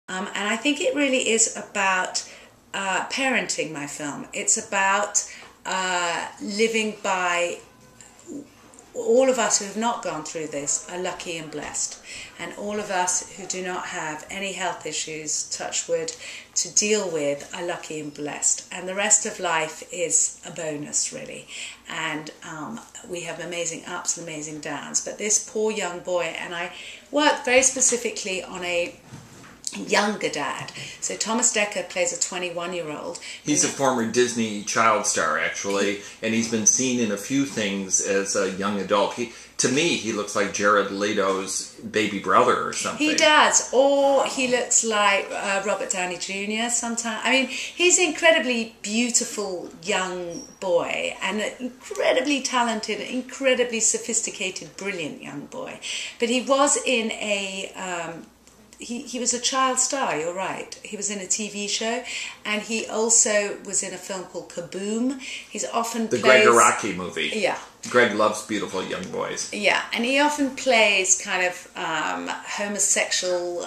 And I think it really is about parenting, my film. It's about living by, all of us who have not gone through this are lucky and blessed. And all of us who do not have any health issues, touch wood, to deal with are lucky and blessed. And the rest of life is a bonus, really. And we have amazing ups and amazing downs. But this poor young boy, and I worked very specifically on a younger dad. So Thomas Dekker plays a 21-year-old. He's a former Disney child star, actually, and he's been seen in a few things as a young adult. To me, he looks like Jared Leto's baby brother or something. He does, or he looks like Robert Downey Jr. sometimes. I mean, he's an incredibly beautiful young boy and an incredibly talented, incredibly sophisticated, brilliant young boy. But he was in a... He was a child star, you're right. He was in a TV show, and he also was in a film called Kaboom. He's often the Greg Araki movie. Yeah. Greg loves beautiful young boys. Yeah, and he often plays kind of homosexual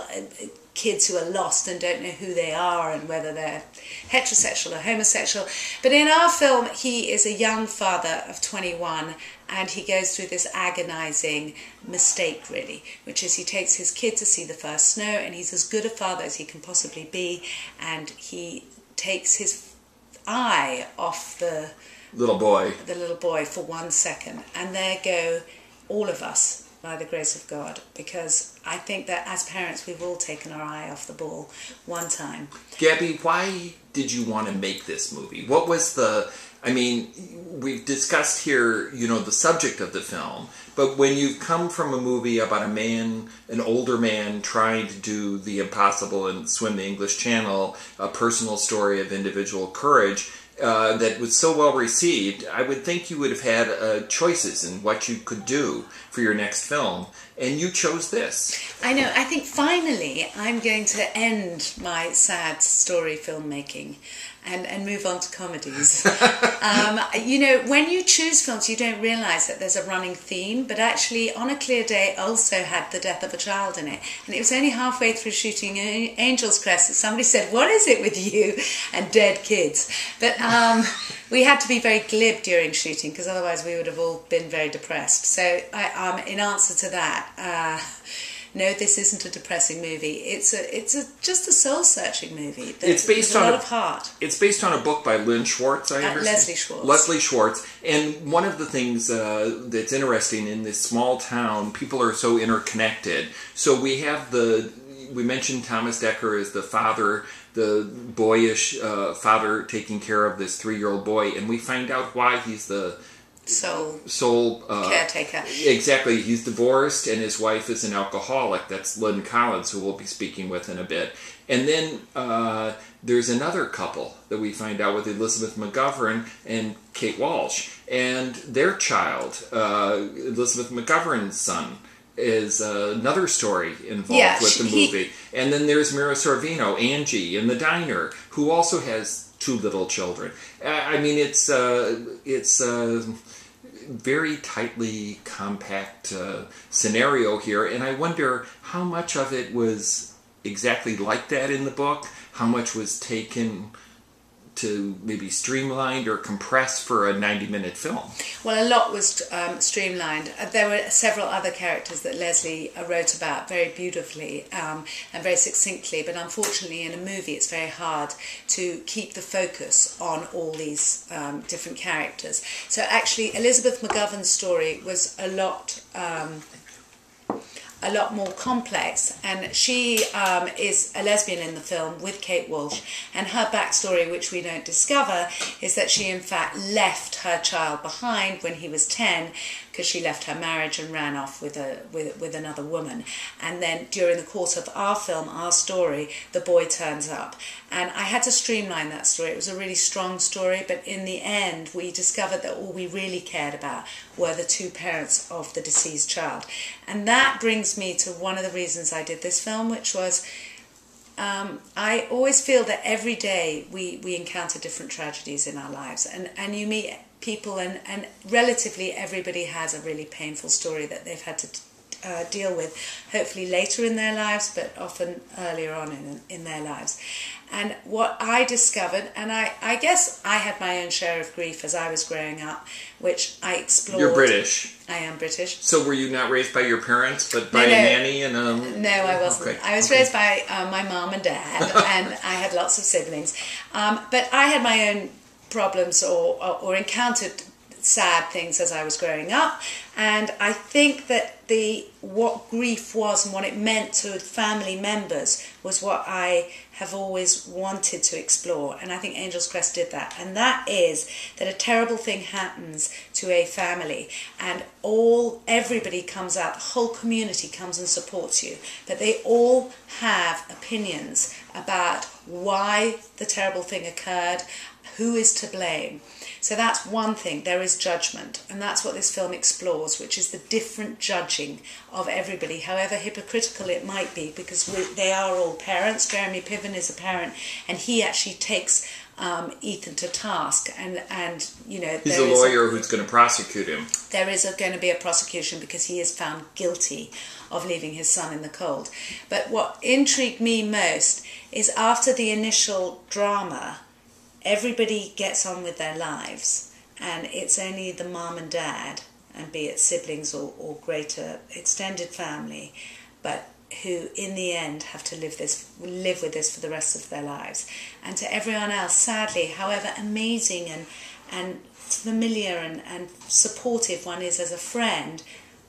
kids who are lost and don't know who they are and whether they're heterosexual or homosexual. But in our film, he is a young father of 21, and he goes through this agonizing mistake, really, which is he takes his kid to see the first snow, and he's as good a father as he can possibly be, and he takes his eye off the little boy for 1 second, and there go all of us, by the grace of God, because I think that as parents we've all taken our eye off the ball one time. Gaby, why did you want to make this movie? What was the... I mean, we've discussed here, you know, the subject of the film, but when you've come from a movie about a man, an older man trying to do the impossible and swim the English Channel, a personal story of individual courage, that was so well received, I would think you would have had choices in what you could do for your next film, and you chose this. I know. I think finally I'm going to end my sad story filmmaking and move on to comedies. You know, when you choose films, you don't realise that there's a running theme, but actually On a Clear Day also had the death of a child in it. And it was only halfway through shooting Angel's Crest that somebody said, "What is it with you and dead kids?" But we had to be very glib during shooting, because otherwise we would have all been very depressed. So in answer to that, no, this isn't a depressing movie. It's just a soul-searching movie. It's based on a lot of heart. It's based on a book by Lynn Schwartz, I understand. Leslie Schwartz. Leslie Schwartz. And one of the things that's interesting in this small town, people are so interconnected. So we have we mentioned Thomas Dekker as the father, the boyish father taking care of this 3-year-old boy, and we find out why he's the sole caretaker. Exactly. He's divorced, and his wife is an alcoholic. That's Lynn Collins, who we'll be speaking with in a bit. And then there's another couple that we find out with Elizabeth McGovern and Kate Walsh. And their child, Elizabeth McGovern's son, is another story involved with the movie. And then there's Mira Sorvino, Angie, in the diner, who also has 2 little children. I mean, it's very tightly compact scenario here, and I wonder how much of it was exactly like that in the book, how much was taken to maybe streamlined or compressed for a 90-minute film. Well, a lot was streamlined. There were several other characters that Leslie wrote about very beautifully and very succinctly, but unfortunately in a movie it's very hard to keep the focus on all these different characters. So actually Elizabeth McGovern's story was a lot more complex, and she is a lesbian in the film with Kate Walsh, and her backstory, which we don't discover, is that she in fact left her child behind when he was 10, because she left her marriage and ran off with another woman. And then during the course of our film, our story, the boy turns up. And I had to streamline that story. It was a really strong story, but in the end we discovered that all we really cared about were the 2 parents of the deceased child. And that brings me to one of the reasons I did this film, which was I always feel that every day we encounter different tragedies in our lives, and you meet people, and relatively everybody has a really painful story that they've had to deal with, hopefully later in their lives, but often earlier on in their lives. And what I discovered, and I guess I had my own share of grief as I was growing up, which I explored. You're British. I am British. So were you not raised by your parents, but by a nanny and a... No, I wasn't. Okay. I was raised by my mum and dad, and I had lots of siblings. But I had my own problems or encountered sad things as I was growing up, and I think that what grief was and what it meant to family members was what I have always wanted to explore, and I think Angel's Crest did that. And that is that a terrible thing happens to a family and everybody comes out, the whole community comes and supports you, but they all have opinions about why the terrible thing occurred, who is to blame. So that's one thing, there is judgment, and that's what this film explores, which is the different judging of everybody, however hypocritical it might be, because they are all parents. Jeremy Piven is a parent, and he actually takes Ethan to task, and you know, he's a lawyer who's going to prosecute him. There is going to be a prosecution because he is found guilty of leaving his son in the cold. But what intrigued me most is after the initial drama, everybody gets on with their lives, and it's only the mum and dad, and be it siblings or greater extended family, but who in the end have to live with this for the rest of their lives. And to everyone else, sadly, however amazing and familiar and supportive one is as a friend,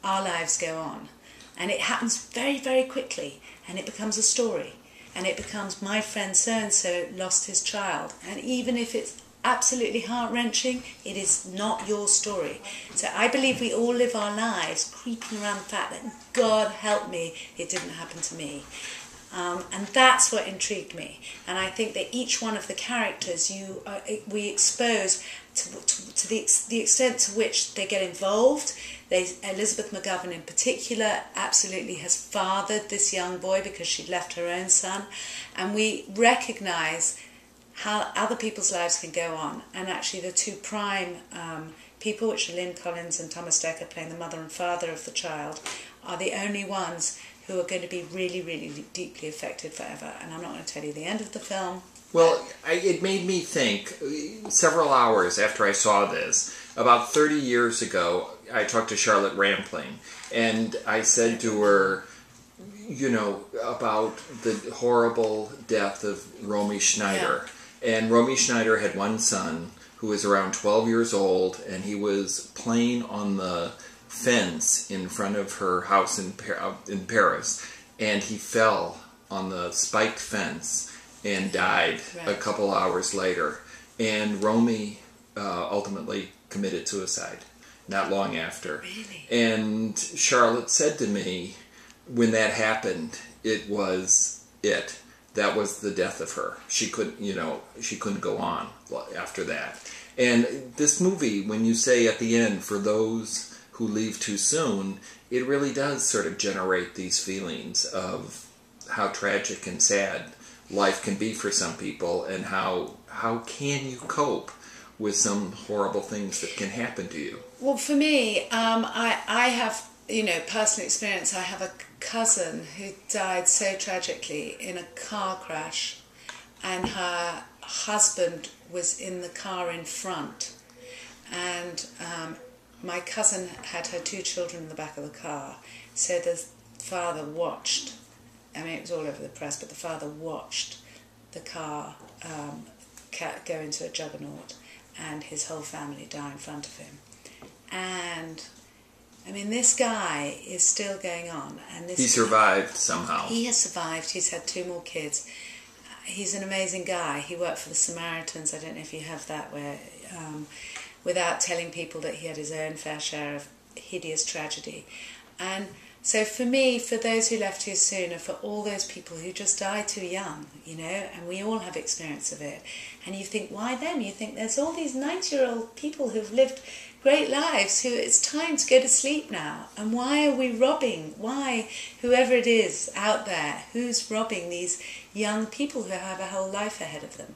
our lives go on. And it happens very, very quickly, and it becomes a story. And it becomes, my friend so-and-so lost his child. And even if it's absolutely heart-wrenching, it is not your story. So I believe we all live our lives creeping around the fact that, God help me, it didn't happen to me. And that's what intrigued me. And I think that each one of the characters we expose to the extent to which they get involved. Elizabeth McGovern in particular absolutely has fathered this young boy because she'd left her own son, and we recognise how other people's lives can go on. And actually the two prime people, which are Lynn Collins and Thomas Dekker, playing the mother and father of the child, are the only ones who are going to be really, really deeply affected forever. And I'm not going to tell you the end of the film. Well, it made me think, several hours after I saw this, about 30 years ago, I talked to Charlotte Rampling, and I said to her, you know, about the horrible death of Romy Schneider. Yeah. And Romy Schneider had one son who was around 12 years old, and he was playing on the fence in front of her house in Paris, and he fell on the spiked fence and died a couple hours later. And Romy ultimately committed suicide not long after. Really? And Charlotte said to me, when that happened, it was it. That was the death of her. She couldn't go on after that. And this movie, when you say at the end, for those who leave too soon, it really does sort of generate these feelings of how tragic and sad life can be for some people, and how can you cope with some horrible things that can happen to you? Well, for me, I have, personal experience. I have a cousin who died so tragically in a car crash, and her husband was in the car in front, and my cousin had her two children in the back of the car, so the father watched. I mean, it was all over the press, but the father watched the car go into a juggernaut and his whole family die in front of him. And, I mean, this guy is still going on. And he survived somehow. He has survived. He's had 2 more kids. He's an amazing guy. He worked for the Samaritans. I don't know if you have that, where without telling people that he had his own fair share of hideous tragedy. And so for me, for those who left too soon, and for all those people who just died too young, and we all have experience of it, and you think, why them? You think there's all these 90-year-old people who've lived great lives who it's time to go to sleep now, and why are we robbing? Why, whoever it is out there, who's robbing these young people who have a whole life ahead of them?